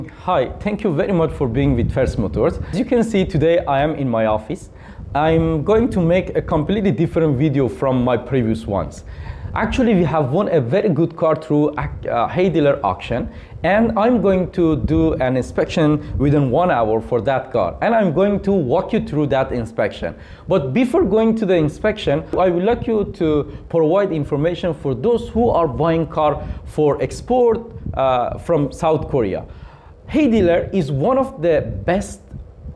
Hi, thank you very much for being with First Motors. As you can see, today I am in my office. I'm going to make a completely different video from my previous ones. Actually, we have won a very good car through HeyDealer auction, and I'm going to do an inspection within 1 hour for that car, and I'm going to walk you through that inspection. But before going to the inspection, I would like you to provide information for those who are buying car for export from South Korea. HeyDealer is one of the best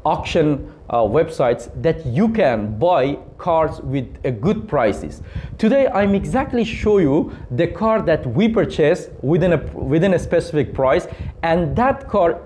auction websites that you can buy cars with a good prices. Today I'm exactly show you the car that we purchased within a specific price, and that car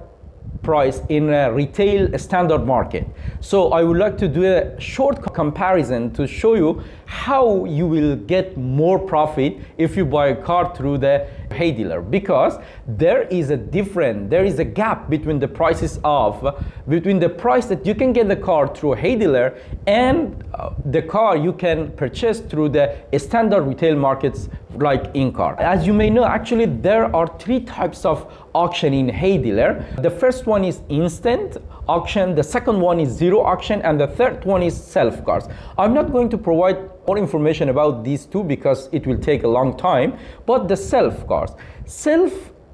price in a retail standard market. So I would like to do a short comparison to show you how you will get more profit if you buy a car through the HeyDealer, because there is a gap between the price that you can get the car through HeyDealer and the car you can purchase through the standard retail markets like in-car. As you may know, actually there are three types of auction in HeyDealer. The first one is instant auction, the second one is zero auction, and the third one is self cars. I'm not going to provide more information about these two because it will take a long time, but the self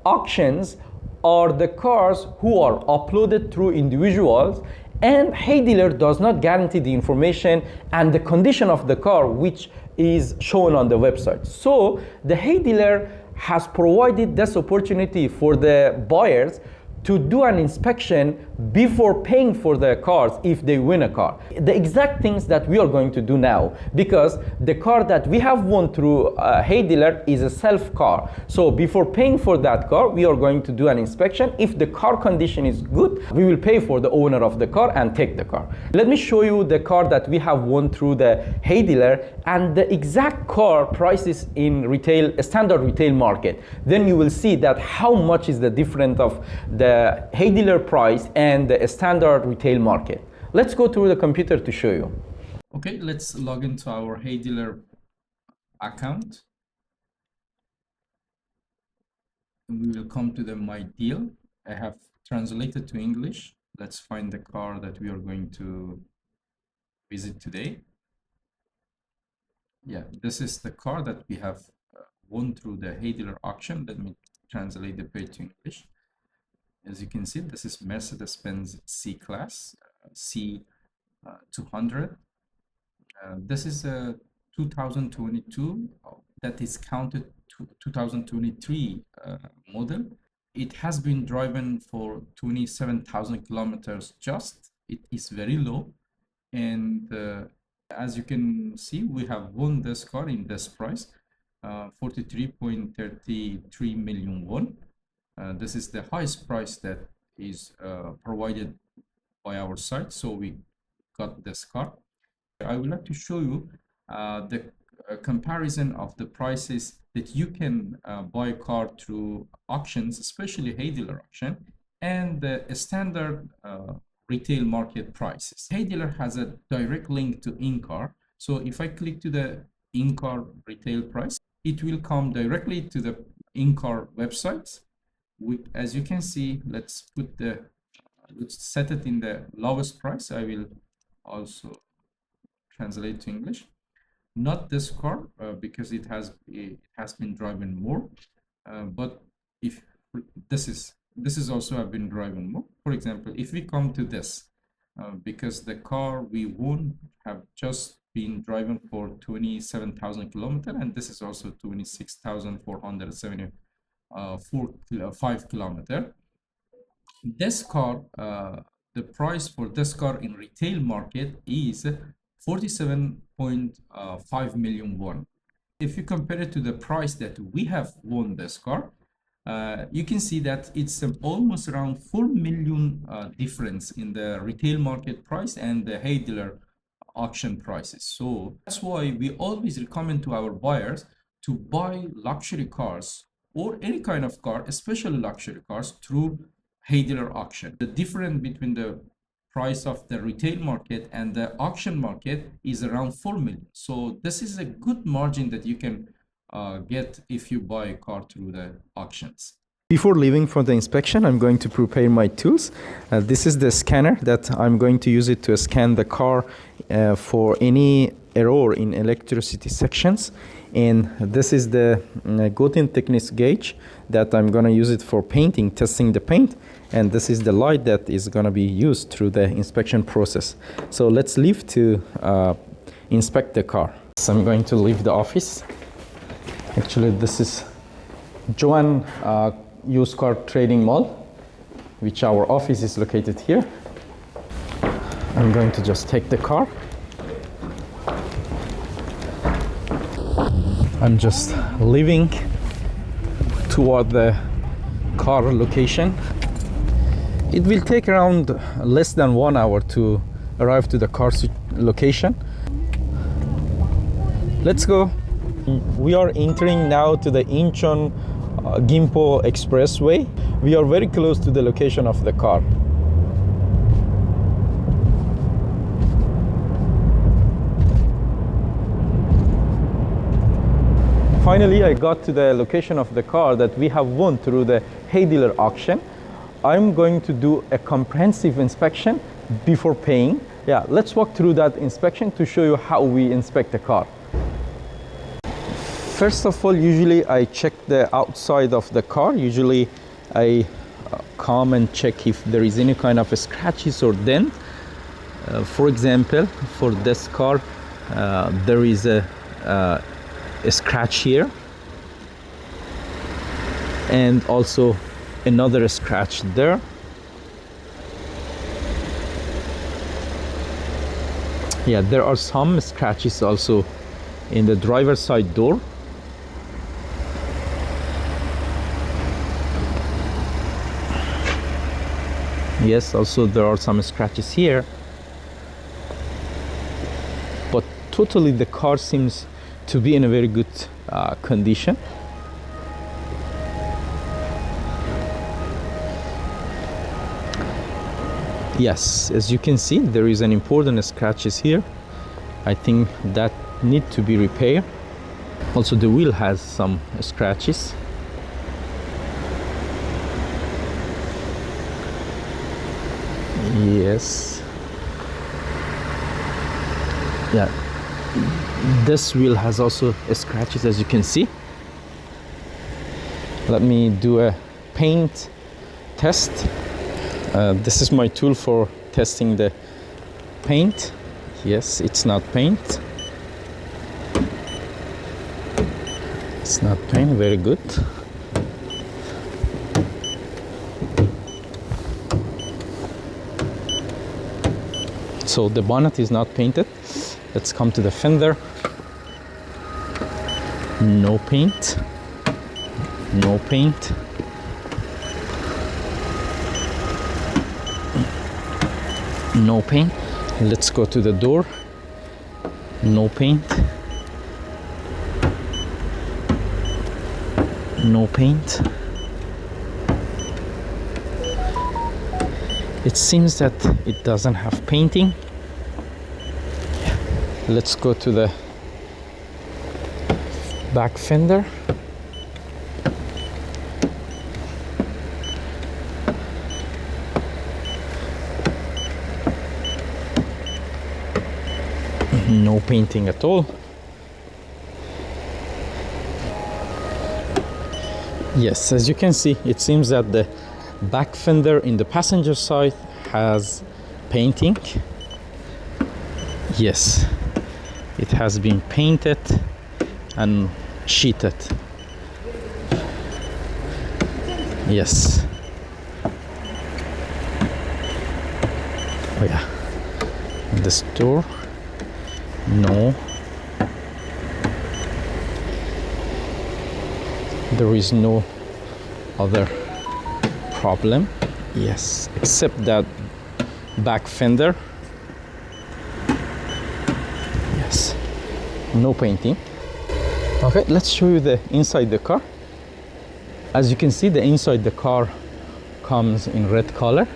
auctions are the cars who are uploaded through individuals, and HeyDealer does not guarantee the information and the condition of the car which is shown on the website. So the HeyDealer has provided this opportunity for the buyers to do an inspection before paying for the cars if they win a car. The exact things that we are going to do now, because the car that we have won through HeyDealer is a self car. So before paying for that car, we are going to do an inspection. If the car condition is good, we will pay for the owner of the car and take the car. Let me show you the car that we have won through the HeyDealer and the exact car prices in standard retail market. Then you will see that how much is the difference of the HeyDealer price and the standard retail market. Let's go through the computer to show you. Okay, let's log into our HeyDealer account. We will come to the My Deal. I have translated to English. Let's find the car that we are going to visit today. Yeah, this is the car that we have won through the HeyDealer auction. Let me translate the page to English. As you can see, this is Mercedes-Benz C-Class C200. This is a 2022 that is counted to 2023 model. It has been driven for 27,000 kilometers just. It is very low, and as you can see, we have won this car in this price, 43.33 million won. This is the highest price that is provided by our site, so we got this car. I would like to show you the comparison of the prices that you can buy a car through auctions, especially HeyDealer auction, and the standard retail market prices. HeyDealer has a direct link to in-car, so if I click to the in-car retail price, it will come directly to the in-car websites. As you can see, let's set it in the lowest price. I will also translate to English. Not this car because it has been driving more, but if this is also have been driving more. For example, if we come to this, because the car we won have just been driving for 27,000 kilometers, and this is also 26,475 kilometers. This car, the price for this car in retail market is 47.5 million won. If you compare it to the price that we have won this car, you can see that it's almost around 4 million difference in the retail market price and the HeyDealer auction prices. So that's why we always recommend to our buyers to buy luxury cars or any kind of car, especially luxury cars, through HeyDealer auction. The difference between the price of the retail market and the auction market is around 4 million. So this is a good margin that you can get if you buy a car through the auctions. Before leaving for the inspection, I'm going to prepare my tools. This is the scanner that I'm going to use it to scan the car for any error in electricity sections. And this is the Gotin thickness gauge that I'm going to use it for painting, testing the paint. And this is the light that is going to be used through the inspection process. So let's leave to inspect the car. So I'm going to leave the office. Actually, this is Joan used car trading mall, which our office is located here. I'm going to just take the car. I'm just leaving toward the car location. It will take around less than 1 hour to arrive to the car location. Let's go. We are entering now to the Incheon Gimpo Expressway. We are very close to the location of the car. Finally, I got to the location of the car that we have won through the HeyDealer auction. I'm going to do a comprehensive inspection before paying. Yeah, let's walk through that inspection to show you how we inspect the car. First of all, usually I check the outside of the car. Usually I come and check if there is any kind of scratches or dent. For example, for this car, there is a scratch here, and also another scratch there. Yeah, there are some scratches also in the driver's side door. Yes, also there are some scratches here, but totally the car seems to be in a very good condition. Yes, as you can see, there is an important scratches here. I think that need to be repaired. Also, the wheel has some scratches. Yes. Yeah. This wheel has also scratches, as you can see. Let me do a paint test. This is my tool for testing the paint. Yes, it's not paint. It's not paint, very good. So the bonnet is not painted. Let's come to the fender. No paint. No paint. No paint. Let's go to the door. No paint. No paint. It seems that it doesn't have painting. Let's go to the back fender. No painting at all. Yes, as you can see, it seems that the back fender in the passenger side has painting. Yes, it has been painted and sheeted. Yes. Oh yeah. This door. No. There is no other problem. Yes, except that back fender. Yes, no painting. Okay, let's show you the inside the car. As you can see, the inside the car comes in red color.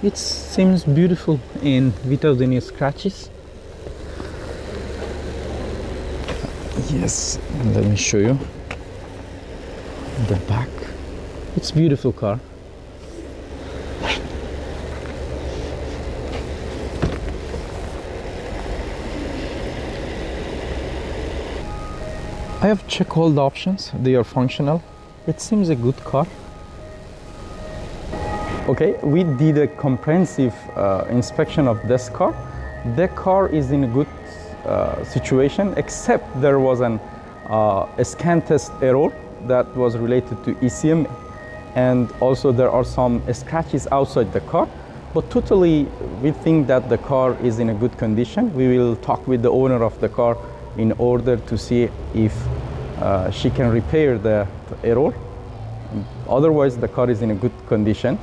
It seems beautiful and without any scratches. Yes, let me show you the back It's a beautiful car. I have checked all the options, they are functional. It seems a good car. Okay, we did a comprehensive inspection of this car. The car is in a good situation, except there was a scan test error that was related to ECM, and also there are some scratches outside the car. But totally, we think that the car is in a good condition. We will talk with the owner of the car in order to see if she can repair the error. Otherwise, the car is in a good condition.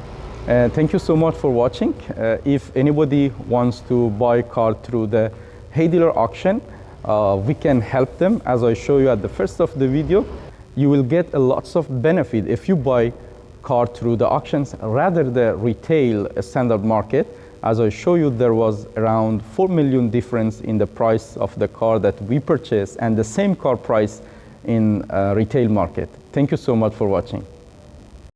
Thank you so much for watching. If anybody wants to buy a car through the HeyDealer auction, we can help them. As I show you at the first of the video, you will get a lots of benefit if you buy car through the auctions rather the retail standard market. As I show you, there was around 4 million difference in the price of the car that we purchased and the same car price in retail market. Thank you so much for watching.